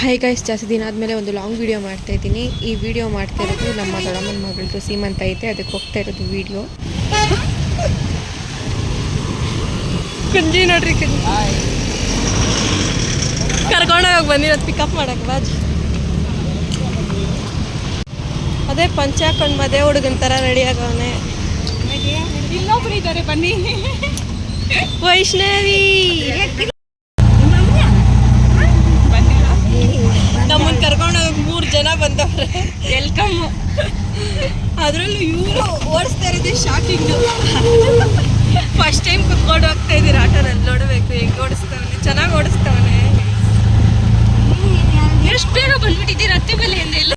Hi guys, ಜಾಸ್ತಿ ದಿನ ಆದಮೇಲೆ ಒಂದು ಲಾಂಗ್ ವೀಡಿಯೋ ಮಾಡ್ತಾಯಿದ್ದೀನಿ. ಈ ವಿಡಿಯೋ ಮಾಡ್ತಾ ಇರೋದು ನಮ್ಮ ದೊಡ್ಡಮ್ಮನ ಮಗಳದ್ದು ಸೀಮಂತ ಐತೆ, ಅದಕ್ಕೆ ಹೋಗ್ತಾ ಇರೋದು ವಿಡಿಯೋ. ಕುಂಜಿ ನೋಡ್ರಿ, ಕರ್ಕೊಂಡೋಗಿ ಬಂದಿರೋದು ಪಿಕಪ್ ಮಾಡಕ್ಕೆ ಬಾಜ್. ಅದೇ ಪಂಚ ಹಾಕೊಂಡು ಮದುವೆ ಹುಡುಗನ ಥರ ರೆಡಿ ಆಗವನೆ. ಇನ್ನೊಬ್ರು ಇದ್ದಾರೆ, ಬನ್ನಿ. ವೈಷ್ಣವಿ ನಮ್ಮನ್ನು ಕರ್ಕೊಂಡೋಗಿ 3 ಜನ ಬಂದವ್ರೆ. ವೆಲ್ಕಮ್. ಅದರಲ್ಲೂ ಇವರು ಓಡಿಸ್ತಾ ಇರೋದೇ ಶಾಕಿಂಗು. ಫಸ್ಟ್ ಟೈಮ್ ಕುತ್ಕೊಂಡು ಹೋಗ್ತಾ ಇದ್ದೀರ ಆಟೋನಲ್ಲಿ. ನೋಡಬೇಕು ಹೆಂಗೆ ಓಡಿಸ್ತಾವನೆ, ಚೆನ್ನಾಗಿ ಓಡಿಸ್ತಾವನೆ. ಎಷ್ಟು ಬೇಗ ಬಂದ್ಬಿಟ್ಟಿದ್ದೀರ ಅತ್ತೆ ಮೇಲೆ ಎಲ್ಲ.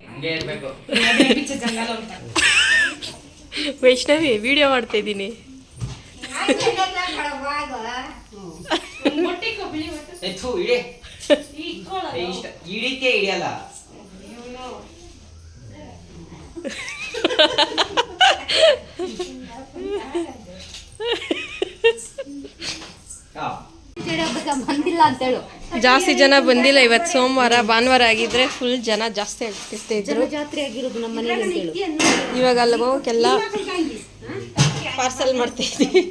ವೈಷ್ಣವಿ ವಿಡಿಯೋ ಮಾಡ್ತಾ ಇದ್ದೀನಿ. ಹಿಡಿಯಲ್ಲ. ಜಾಸ್ತಿ ಜನ ಬಂದಿಲ್ಲ ಇವತ್ತು, ಸೋಮವಾರ. ಭಾನುವಾರ ಆಗಿದ್ರೆ ಫುಲ್ ಜನ ಜಾಸ್ತಿ ಆಗ್ತಿರ್ತಾ ಇದ್ರು. ಇವಾಗ ಅಲ್ಲಿಗೆ ಹೋಗಕ್ಕೆಲ್ಲ ಪಾರ್ಸಲ್ ಮಾಡ್ತಾ ಇದ್ದೀವಿ.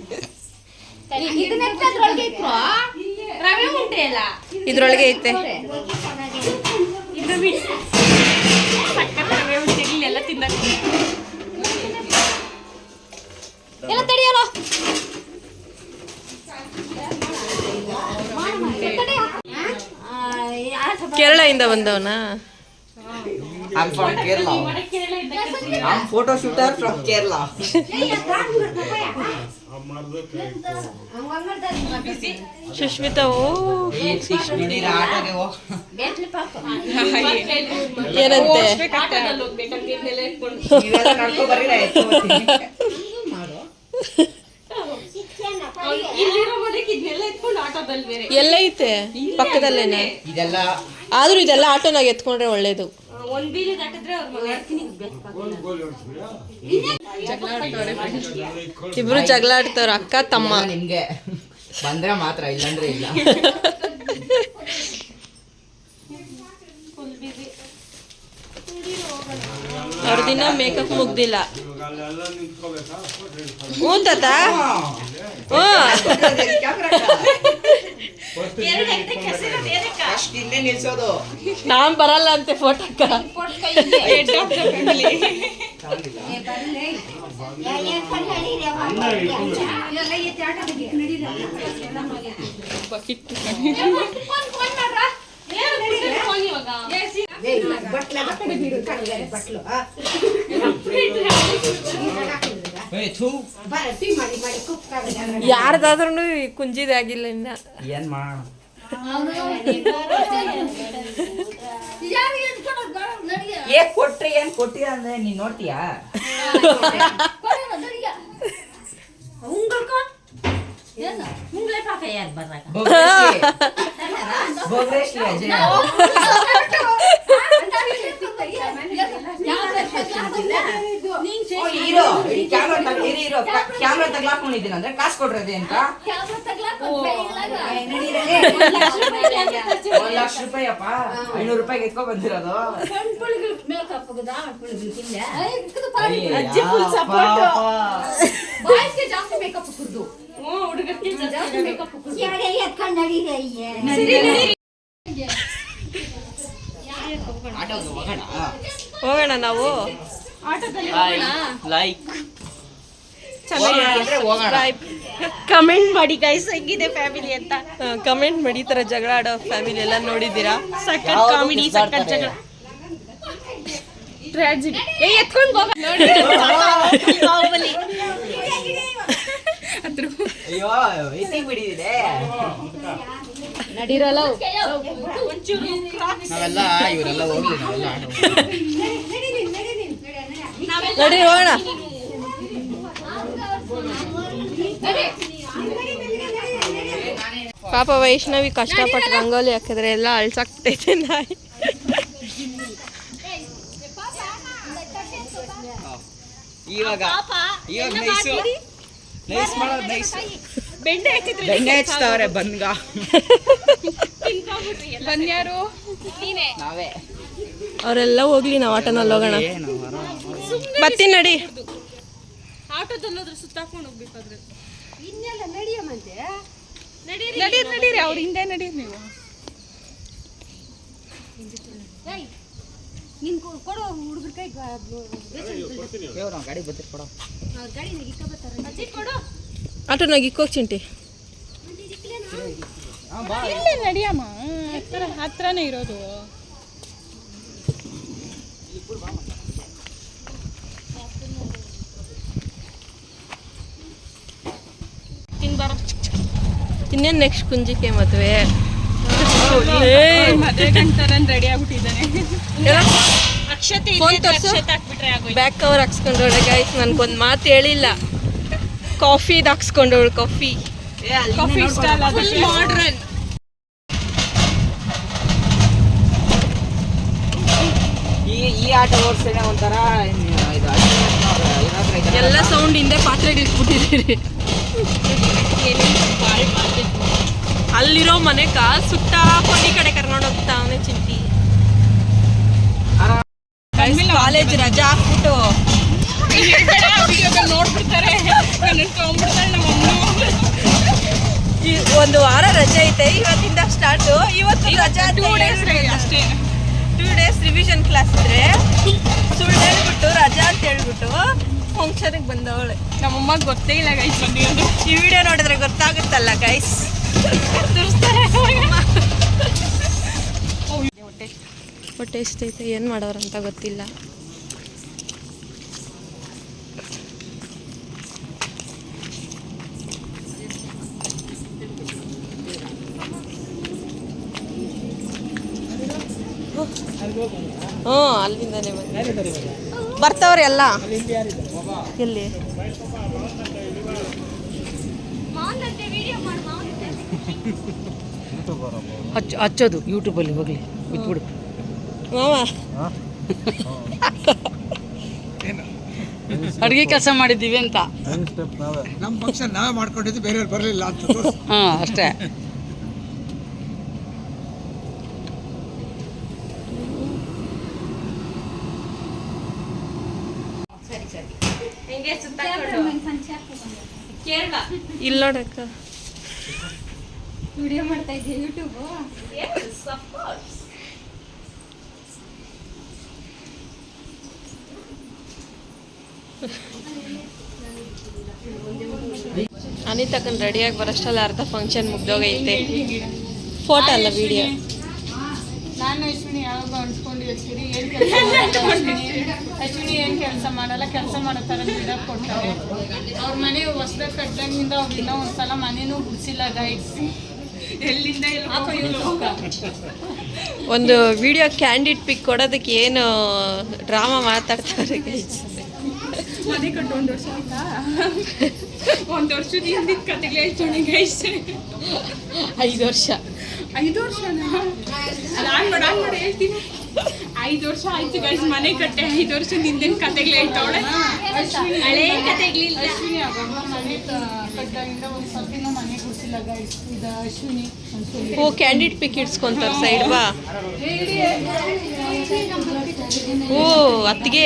ಇದ್ರೊಳಗೆ ಐತೆ. ಎಲ್ಲ ತಿನ್ನಕ್ಕೆ ಎಲ್ಲ ತಡಿಯಲ್ಲ. ಕೇರಳದಿಂದ ಬಂದವನಾ? I'm from Kerala. I'm photo shooter from Kerala. Sushmita, ಓ ಏನಂತೆ ಎಲ್ಲ ಐತೆ ಪಕ್ಕದಲ್ಲೇನೆ. ಆದ್ರೂ ಇದೆಲ್ಲ ಆಟೋನಾಗ ಎತ್ಕೊಂಡ್ರೆ ಒಳ್ಳೇದು. ಇಬ್ರು ಜಗಳ ಆಡ್ತವ್ರ, ಅಕ್ಕ ತಮ್ಮ. ನಿಮ್ಗೆ ಬಂದ್ರೆ ಮಾತ್ರ, ಇಲ್ಲಂದ್ರೆ ಇಲ್ಲ. ಅವ್ರದಿನ್ನ ಮೇಕಪ್ ಮುಗ್ದಿಲ್ಲ. ಹ್ಞೂ ತಾತ. ನಾನ್ ಬರಲ್ಲ ಅಂತೆ ಫೋಟೋಕ್ಕ. ಯಾರ್ದಾದ್ರೂ ಕುಂಜಿದೆ ಆಗಿಲ್ಲ ಇನ್ನ. ಏನ್ ಮಾಡೋಣ, ಕೊಟ್ರಿ ಏನ್ ಕೊಟ್ಟಿರ ಅಂದ್ರೆ ನೀನ್ ನೋಡ್ತೀಯಾ? ಕ್ಯಾಮ್ರಾ ತಗ್ಲಾಕೊಂಡಿದ್ದೀನಿ ಅಂದ್ರೆ ಕಾಸು ಕೊಡ್ರದೆ ಅಂತ. 1 ಲಕ್ಷ ರೂಪಾಯಿ ಅಪ್ಪ, 500 ರೂಪಾಯಿಗೆ ಎತ್ಕೊ ಬಂದಿರೋದು. ಹೋಗೋಣ ನಾವು. ಕಮೆಂಟ್ ಮಾಡಿ ಗೈಸ್, ಹೆಂಗಿದೆ ಫ್ಯಾಮಿಲಿ ಅಂತ ಕಮೆಂಟ್ ಮಾಡಿ. ಈ ತರ ಜಗಳ ಆಡೋ ಫ್ಯಾಮಿಲಿ ಎಲ್ಲ ನೋಡಿದ್ದೀರಾ? ಸಖತ್ ಕಾಮಿಡಿ, ಸಖತ್ ಜಗಳ, ಟ್ರಾಜಿಡಿ. ಎತ್ಕೊಂಡು ಹೋಗ ನೋಡಿ. ನಡೀರಲ್ಲ ನಾವೆಲ್ಲ ಇವರೆಲ್ಲ ಹೋಗ್ಲಿ, ನಡಿ ಹೋಗೋಣ. ಪಾಪ ವೈಷ್ಣವಿ ಕಷ್ಟಪಟ್ಟು ರಂಗೋಲಿ ಹಾಕಿದ್ರೆ ಎಲ್ಲ ಅಳ್ಸಾಕ್ತೈತೆ ನಾಯಿ. ಇವಾಗ ನೈಸ್ ಮಾಡೋದು, ನೈಸ್. ಬೆಂಡೆ ಹಚ್ಚಿದ್ರೆ ಹಚ್ತಾವ್ರೆ ಬಂದ್ಗ. ಬನ್ಯಾರು ನೀನೇ ನಾವೇ ಅವರೆಲ್ಲ ಹೋಗ್ಲಿ ನಾವು ಆಟೋನಲ್ಲಿ ಹೋಗೋಣ. ಬರ್ತೀನಿ ನಡಿ. ಆಟೋದಲ್ಲಿ ಹೋದ್ರೆ ಸುತ್ತಾಕೊಂಡು ಹೋಗ್ಬೇಕಾದ್ರೆ ನಡೀರಿ ಅವ್ರ ಹಿಂದೆ ನಡೀರಿ ನೀವು. ಗಾಡಿ ಬರ್ತೀರಿ ಕೊಡೋ ಆಟೋನಾಗ ಇಕ್ಕೋಗಿ ಚಿಂಟಿ. ಇಲ್ಲೇ ನಡಿಯಮ್ಮ, ಹತ್ರನೇ ಇರೋದು. ಇನ್ನೇನು ನೆಕ್ಸ್ಟ್ ಕುಂಜಿಕೆ ಮದುವೆ. ಮದುವೆ ಗಂಟರನ್ ರೆಡಿ ಆಗ್ಬಿಟ್ಟಿದ್ದಾನೆ. ಅಕ್ಷತೆ ಫೋನ್ ತೋರ್ಸು. ಹಾಕ್ಬಿಟ್ರೆ ಆಗೋಯ್ತು. ಬ್ಯಾಕ್ ಕವರ್ ಹಾಕ್ಸ್ಕೊಂಡವಳೆ ಗೈಸ್. ನನ್ಗೊಂದು ಮಾತು ಹೇಳಿಲ್ಲ. ಕಾಫಿದು ಹಾಕ್ಸ್ಕೊಂಡವಳು. ಕಾಫಿ ಇಷ್ಟ ಅಲ್ಲ, ಫುಲ್ ಮಾಡ್ರನ್. ಈ ಆಟ ಓಡಿಸೇನೆ ಒಂಥರ ಎಲ್ಲ ಸೌಂಡ್ ಹಿಂದೆ ಪಾತ್ರೆಗಳು ಇಟ್ಬಿಟ್ಟಿದ್ದೀರಿ. ಅಲ್ಲಿರೋ ಮನೆಗ ಸುತ್ತ ಕೊಡಿ ಕಡೆ ಕರ್ಕೊಂಡು ಹೋಗ್ತಾವನೆ ಚಿಂಟಿ. ಕಾಲೇಜ್ ರಜಾ ಹಾಕ್ಬಿಟ್ಟು ನೋಡ್ಬಿಡ್ತಾರೆ, ಒಂದು ವಾರ ರಜೆ ಐತೆ. ಇವತ್ತಿಂದ ಸ್ಟಾರ್ಟ್. ಇವತ್ತು ರಜಾ 2 ಡೇಸ್ ರಿವಿಷನ್ ಕ್ಲಾಸ್ ಇದ್ರೆ ಸುಳ್ಳು ಹೇಳ್ಬಿಟ್ಟು ರಜಾ ಅಂತ ಹೇಳ್ಬಿಟ್ಟು ಫಂಕ್ಷನ್ಗೆ ಬಂದವಳೆ. ನಮ್ಮಮ್ಮಗೆ ಗೊತ್ತೇ ಇಲ್ಲ ಗೈಸ್ ಬಂದಿರೋದು. ಈ ವಿಡಿಯೋ ನೋಡಿದ್ರೆ ಗೊತ್ತಾಗುತ್ತಲ್ಲ ಗೈಸ್. ಹೊಟ್ಟೆ ಎಷ್ಟೈತೆ ಏನು ಮಾಡೋರಂತ ಗೊತ್ತಿಲ್ಲ. ಹ್ಞೂ ಅಲ್ಲಿಂದಾನೆ ಬರ್ತಾವ್ರೆ ಎಲ್ಲ. ಎಲ್ಲಿ ಹಚ್ಚೋದು ಯೂಟ್ಯೂಬಲ್ಲಿ ಹೋಗ್ಲಿ ಬಿಟ್ಬಿಡು. ಮಾವ ಅಡುಗೆ ಕೆಲಸ ಮಾಡಿದ್ದೀವಿ ಅಂತ. ನಮ್ಮ ಫಂಕ್ಷನ್ ನಾವೇ ಮಾಡ್ಕೊಂಡಿದ್ದು, ಬೇರೆಯವ್ರು ಬರಲಿಲ್ಲ ಅಂತ. ಹಾಂ ಅಷ್ಟೇ. ಇಲ್ಲಿ ನೋಡಕ್ಕ ವಿಡಿಯೋ ಮಾಡ್ತಾ ಇದ್ದೀವಿ ಯೂಟ್ಯೂಬ್. ಅನಿತಕ್ಕನ್ ರೆಡಿಯಾಗಿ ಬರೋಷ್ಟಲ್ಲ ಅರ್ಧ ಫಂಕ್ಷನ್ ಮುಗ್ದೋಗೈತೆ. ಫೋಟೋ ಅಲ್ಲ ವಿಡಿಯೋ. ನಾನು ಅಶ್ವಿನಿ ಯಾವಾಗ ಅನ್ಸ್ಕೊಂಡು ಅಶ್ವಿನಿ ಏನು ಕೆಲಸ ಮಾಡಲ್ಲ, ಕೆಲಸ ಮಾಡೋ ಥರ ಬಿಡಕ್ಕೆ ಕೊಡ್ತಾರೆ. ಅವ್ರ ಮನೆ ಹೊಸ್ದಾಗಿ ಕಟ್ಟಂಗಿಂದ ಅವ್ರು ಇನ್ನೂ ಒಂದ್ಸಲ ಮನೇನೂ ಗುಡಿಸಿಲ್ಲ ಗೈಸ್. ಎಲ್ಲಿಂದ ಒಂದು ವಿಡಿಯೋ ಕ್ಯಾಂಡಿಡ್ ಪಿಕ್ ಕೊಡೋದಕ್ಕೆ ಏನು ಡ್ರಾಮಾ ಮಾತಾಡ್ತಾರೆ ಗೈಸ್. ಮನೆ ಕಟ್ಟು 1 ವರ್ಷ ಆಯ್ತಾ? 1 ವರ್ಷದ ಹಿಂದಿನ ಕತೆಗೆ ಹೇಳ್ತೋಣ ಗೈಸ್. 5 ವರ್ಷ. 5 ವರ್ಷನಾ? ನಾನು ನೋಡಿ ಹೇಳ್ತೀನಿ. 5 ವರ್ಷ ಆಯ್ತು ಗೈಸ್ ಮನೆ ಕಟ್ಟೆ. 5 ವರ್ಷದ ಹಿಂದಿನ ಕತೆಗಳು ಹೇಳ್ತಾವಳೆ. ಹಳೆ ಕತೆಗಳಿಲ್ಲ. ಅಶ್ವಿನಿ ಆವಾಗ ಮನೆ ಕಟ್ಟಾಗಿಂದ ಒಂದು ಸ್ವಲ್ಪಿನ ಮನೆ ಗುಡಿಸಿಲ್ಲ ಗೈಸ್. ಇದು ಅಶ್ವಿನಿ ಓ ಕ್ಯಾಂಡಿಡ್ ಪಿಕ್ ಇಡ್ಸ್ಕೊಂತಾರೆ ಸೈಡ್ ಬಾ. ಓ ಅತ್ತಿಗೆ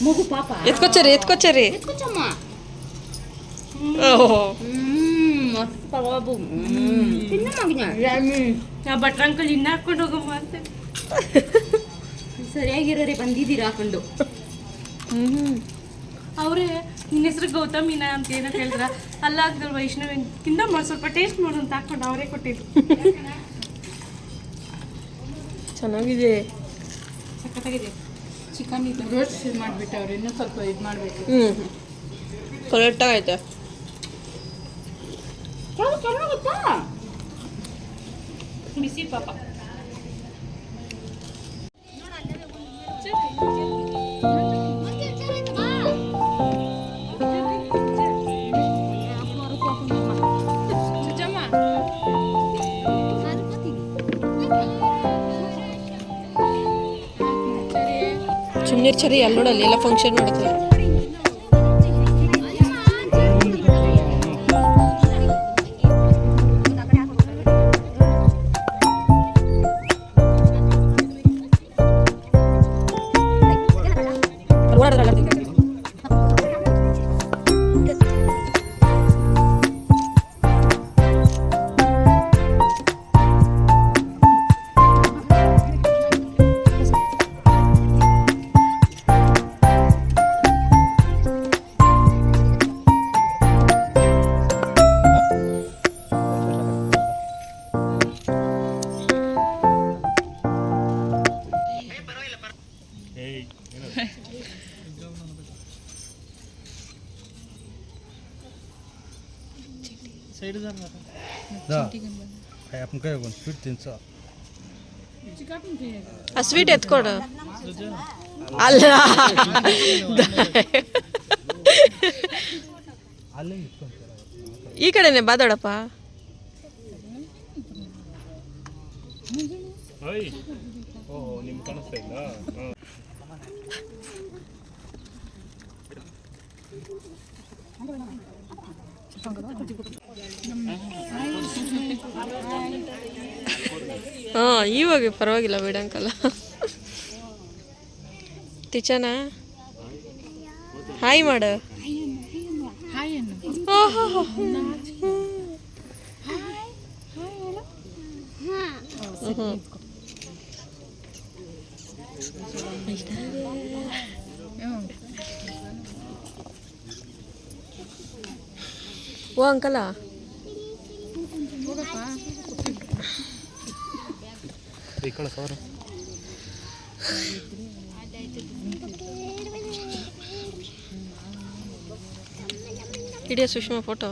ಮಗು ಪಾಪ ಎತ್ಕೊಚ್ಚರಿ ಓಹೋ ಭಟ್ರಂಕಲ್ ಇನ್ನ ಹಾಕೊಂಡು ಹೋಗಮ್ಮ ಅಂತ. ಸರಿಯಾಗಿರೋರೆ ಬಂದಿದ್ದೀರಾ ಹಾಕೊಂಡು. ಅವರೇ ನಿನ್ನ ಹೆಸರು ಗೌತಮಿನ ಅಂತ ಏನೋ ಹೇಳಿದ್ರ. ಅಲ್ಲ ಆಗ್ದಲ್ ವೈಷ್ಣವಿ ತಿಂದ ಮಾಡಿ ಸ್ವಲ್ಪ ಟೇಸ್ಟ್ ಮಾಡು ಅಂತ ಹಾಕೊಂಡು ಅವರೇ ಕೊಟ್ಟಿದ್ರು. ಚೆನ್ನಾಗಿದೆ. ಸಖತ್ತಾಗಿದೆ. ಚಿಕನ್ ಇದು ರೋಸ್ಟ್ ಮಾಡಿಬಿಟ್ಟು ಅವ್ರು ಇನ್ನೂ ಸ್ವಲ್ಪ ಇದು ಮಾಡಬೇಕು. ಕರೆಕ್ಟಾಗೈತೆ. ಬಿಸಿ ಪಾಪ. ಸುಮ್ಮನಿರ್ಚರಿ ಅಲ್ಲಿ ನೋಡಲ್ಲಿ ಎಲ್ಲ ಫಂಕ್ಷನ್ ನೋಡ್ತಾರೆ. ಆ ಸ್ವೀಟ್ ಎತ್ಕೊಡು. ಅಲ್ಲ ಈ ಕಡೆನೆ ಬಾದೋಡಪ್ಪ. ಹಾ ಇವಾಗ ಪರವಾಗಿಲ್ಲ ಬಿಡಂಕಲ್ಲ. ತಿಚನ ಹಾಯ್ ಮಾಡು. ಓ ಅಂಕಲ ಹಿಡಿಯ ಸುಷ್ಮಾ ಫೋಟೋ.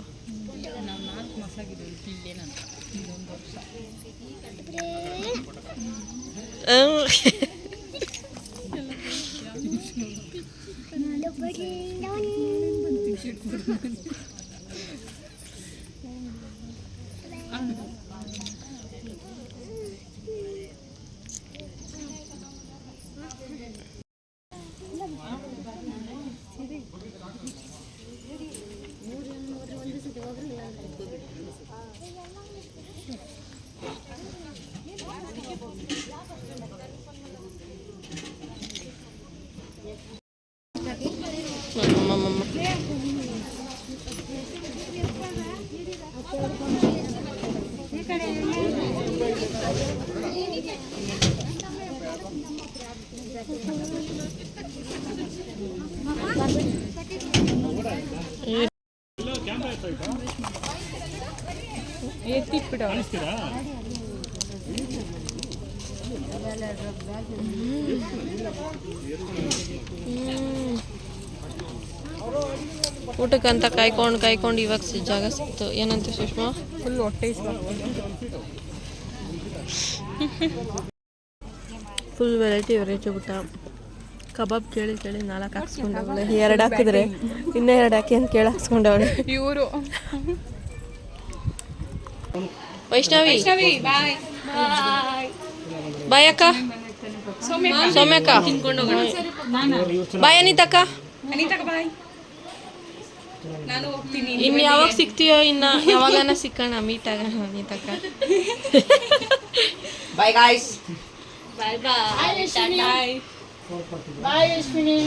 ಎತ್ತಿಟ್ಬಿಡ ಊಟಕ್ಕಂತ ಕಾಯ್ಕೊಂಡು ಇವಾಗ ಜಾಗ ಸಿಕ್ತು. ಏನಂತ ಸುಷ್ಮಾ? ಫುಲ್ ಹೊಟ್ಟೆ ಫುಲ್ ವೆರೈಟಿ ಊಟ. ಕಬಾಬ್ ಕೇಳಿ 4 ಹಾಕ್ಸ್ಕೊಂಡವಳೆ. 2 ಹಾಕಿದ್ರೆ ಇನ್ನೂ 2 ಹಾಕಿ ಅಂತ ಕೇಳಿ ಹಾಕ್ಸ್ಕೊಂಡವಳೆ ಇವರು. ವೈಷ್ಣವಿ ಬಾಯ್ ಅಕ್ಕ. ಸೌಮ್ಯಕ್ಕ ಬಾಯ್ ಅನಿತಕ್ಕ. ಬಾಯ್. ನಾನು ಹೋಗ್ತೀನಿ. ಇನ್ನು ಯಾವಾಗ ಸಿಗ್ತೀಯೋ, ಇನ್ನು ಯಾವಾಗನ ಸಿಕ್ಕಣ ಮೀಟ್ ಆಗೋಣ ಅನಿತಕ್ಕ. Bye guys. ಬಾಯ್ ಬಾಯ್. ಬಾಯ್ ಅಶ್ವಿನಿ.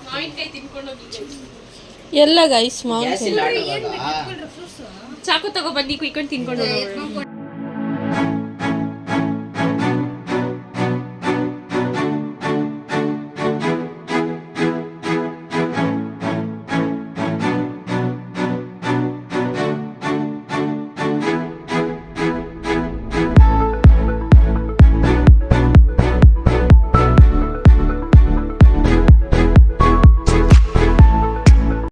ಮಾವಿನಕಾಯಿ ತಿನ್ಕೊಂಡು ಹೋಗಿ. ಎಲ್ಲ ಗೈಸ್ ಮಾವಿನಕಾಯಿ ಗ್ಯಾಸ್ ಇಲ್ಲ ಚಾಕು ತಗೋ ಬನ್ನಿ ಕುಯ್ಕೊಂಡು ತಿನ್ಕೊಂಡು ಹೋಗೋಣ.